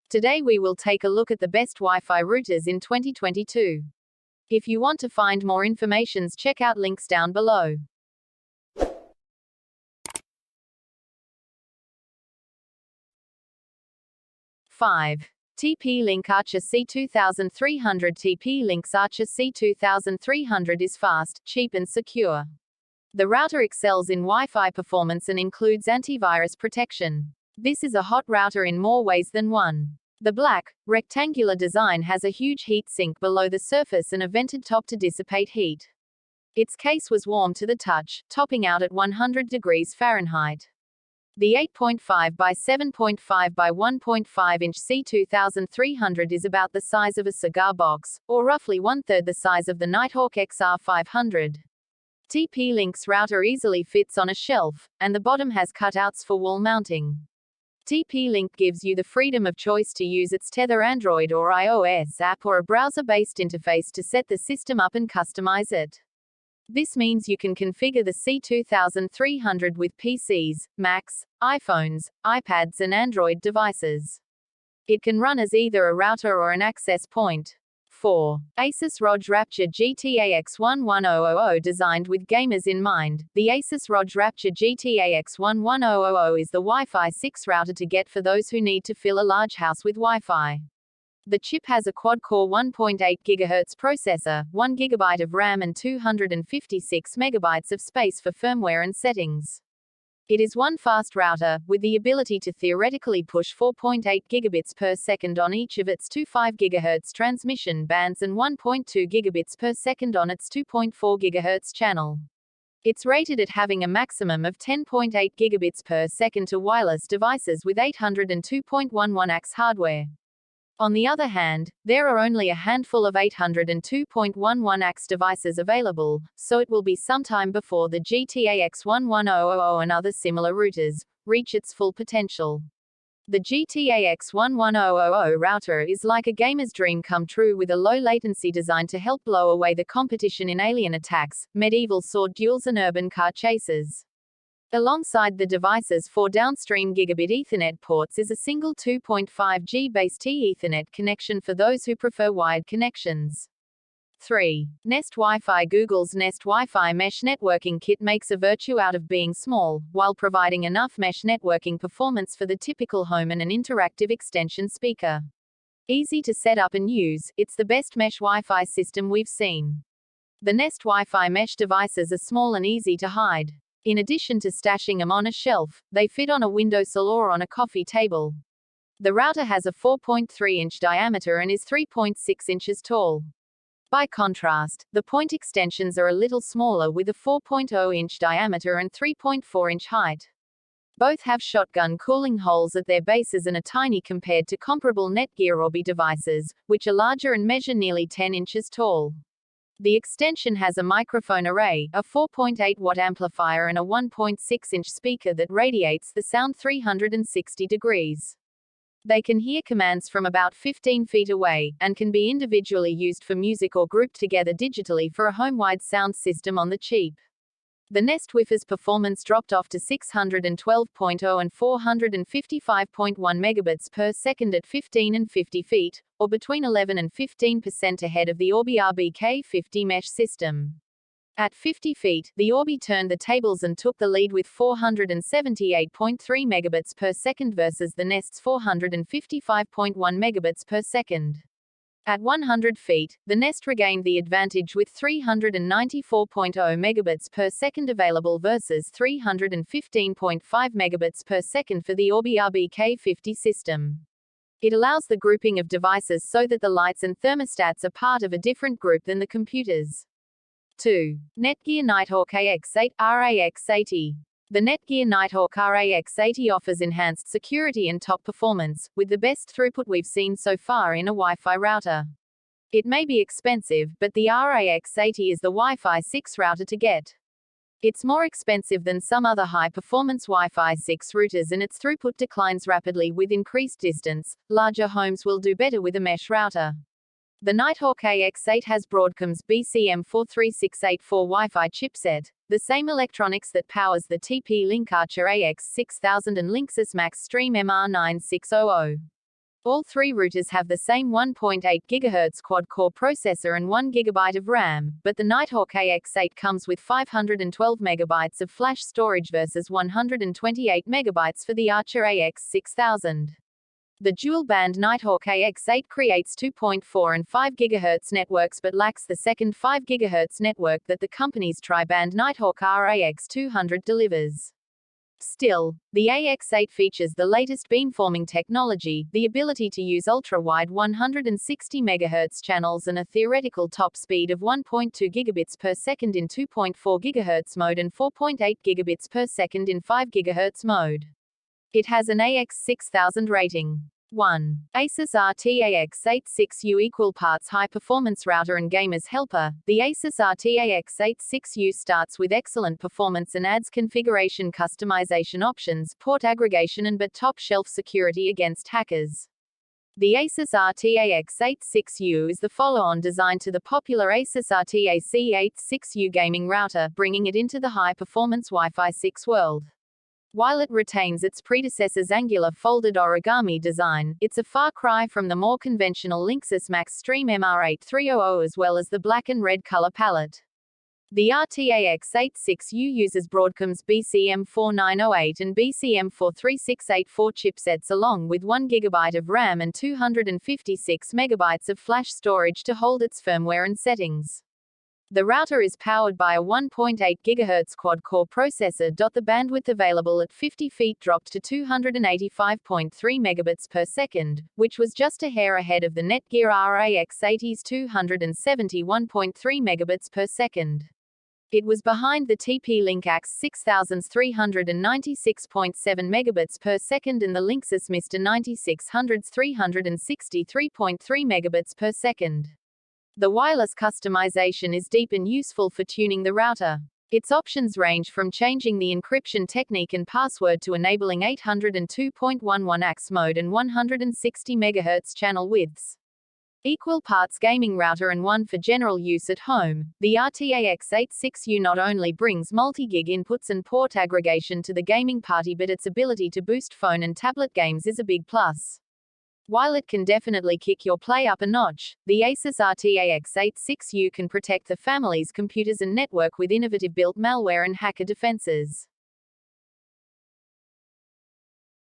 Today we will take a look at the best Wi-Fi routers in 2022. If you want to find more information, check out links down below. 5. TP-Link Archer C2300. TP-Link's Archer C2300 is fast, cheap and secure. The router excels in Wi-Fi performance and includes antivirus protection. This is a hot router in more ways than one. The black, rectangular design has a huge heat sink below the surface and a vented top to dissipate heat. Its case was warm to the touch, topping out at 100 degrees Fahrenheit. The 8.5 by 7.5 by 1.5 inch C2300 is about the size of a cigar box, or roughly one-third the size of the Nighthawk XR500. TP-Link's router easily fits on a shelf, and the bottom has cutouts for wall mounting. TP-Link gives you the freedom of choice to use its Tether Android or iOS app or a browser-based interface to set the system up and customize it. This means you can configure the C2300 with PCs, Macs, iPhones, iPads and Android devices. It can run as either a router or an access point. 4. Asus ROG Rapture GT-AX86U. Designed with gamers in mind, the Asus ROG Rapture GT-AX86U is the Wi-Fi 6 router to get for those who need to fill a large house with Wi-Fi. The chip has a quad-core 1.8 GHz processor, 1 GB of RAM and 256 MB of space for firmware and settings. It is one fast router, with the ability to theoretically push 4.8 gigabits per second on each of its two 5 GHz transmission bands and 1.2 gigabits per second on its 2.4 GHz channel. It's rated at having a maximum of 10.8 gigabits per second to wireless devices with 802.11ax hardware. On the other hand, there are only a handful of 802.11ax devices available, so it will be some time before the GT-AX86U and other similar routers reach its full potential. The GT-AX86U router is like a gamer's dream come true, with a low latency designed to help blow away the competition in alien attacks, medieval sword duels and urban car chases. Alongside the device's 4 downstream gigabit Ethernet ports is a single 2.5G base T Ethernet connection for those who prefer wired connections. 3. Nest Wi-Fi. Google's Nest Wi-Fi Mesh Networking Kit makes a virtue out of being small, while providing enough mesh networking performance for the typical home and an interactive extension speaker. Easy to set up and use, it's the best mesh Wi-Fi system we've seen. The Nest Wi-Fi mesh devices are small and easy to hide. In addition to stashing them on a shelf, they fit on a windowsill or on a coffee table. The router has a 4.3-inch diameter and is 3.6 inches tall. By contrast, the point extensions are a little smaller with a 4.0-inch diameter and 3.4-inch height. Both have shotgun cooling holes at their bases and are tiny compared to comparable Netgear Orbi devices, which are larger and measure nearly 10 inches tall. The extension has a microphone array, a 4.8-watt amplifier and a 1.6-inch speaker that radiates the sound 360 degrees. They can hear commands from about 15 feet away, and can be individually used for music or grouped together digitally for a home-wide sound system on the cheap. The Nest Wi-Fi's performance dropped off to 612.0 and 455.1 megabits per second at 15 and 50 feet, or between 11 and 15% ahead of the Orbi RBK50 mesh system. At 50 feet, the Orbi turned the tables and took the lead with 478.3 megabits per second versus the Nest's 455.1 megabits per second. At 100 feet, the Nest regained the advantage with 394.0 megabits per second available versus 315.5 megabits per second for the Orbi RBK50 system. It allows the grouping of devices so that the lights and thermostats are part of a different group than the computers. 2. Netgear Nighthawk RT-AX86U. The Netgear Nighthawk RT-AX86U offers enhanced security and top performance, with the best throughput we've seen so far in a Wi-Fi router. It may be expensive, but the RT-AX86U is the Wi-Fi 6 router to get. It's more expensive than some other high-performance Wi-Fi 6 routers and its throughput declines rapidly with increased distance. Larger homes will do better with a mesh router. The Nighthawk AX8 has Broadcom's BCM43684 Wi-Fi chipset, the same electronics that powers the TP-Link Archer AX6000 and Linksys Max Stream MR9600. All three routers have the same 1.8 GHz quad-core processor and 1 GB of RAM, but the Nighthawk AX8 comes with 512 MB of flash storage versus 128 MB for the Archer AX6000. The dual-band Nighthawk AX8 creates 2.4 and 5 GHz networks but lacks the second 5 GHz network that the company's tri-band Nighthawk RAX200 delivers. Still, the AX8 features the latest beamforming technology, the ability to use ultra-wide 160 MHz channels and a theoretical top speed of 1.2 gigabits per second in 2.4 GHz mode and 4.8 gigabits per second in 5 GHz mode. It has an AX6000 rating. 1. Asus RT-AX86U equal parts high-performance router and gamer's helper. The Asus RT-AX86U starts with excellent performance and adds configuration customization options, port aggregation and but top-shelf security against hackers. The Asus RT-AX86U is the follow-on design to the popular Asus RT-AX86U gaming router, bringing it into the high-performance Wi-Fi 6 world. While it retains its predecessor's angular folded origami design, it's a far cry from the more conventional Linksys Maxstream MR8300 as well as the black and red color palette. The RT-AX86U uses Broadcom's BCM4908 and BCM43684 chipsets along with 1 GB of RAM and 256 MB of flash storage to hold its firmware and settings. The router is powered by a 1.8 GHz quad-core processor. The bandwidth available at 50 feet dropped to 285.3 megabits per second, which was just a hair ahead of the Netgear RAX80's 271.3 megabits per second. It was behind the TP-Link AX6300's 396.7 megabits per second and the Linksys Mr. 9600's 363.3 megabits per second. The wireless customization is deep and useful for tuning the router. Its options range from changing the encryption technique and password to enabling 802.11 AX mode and 160 MHz channel widths. Equal parts gaming router and one for general use at home, the RT-AX86U not only brings multi-gig inputs and port aggregation to the gaming party but its ability to boost phone and tablet games is a big plus. While it can definitely kick your play up a notch, the Asus RT-AX86U can protect the family's computers and network with innovative built malware and hacker defenses.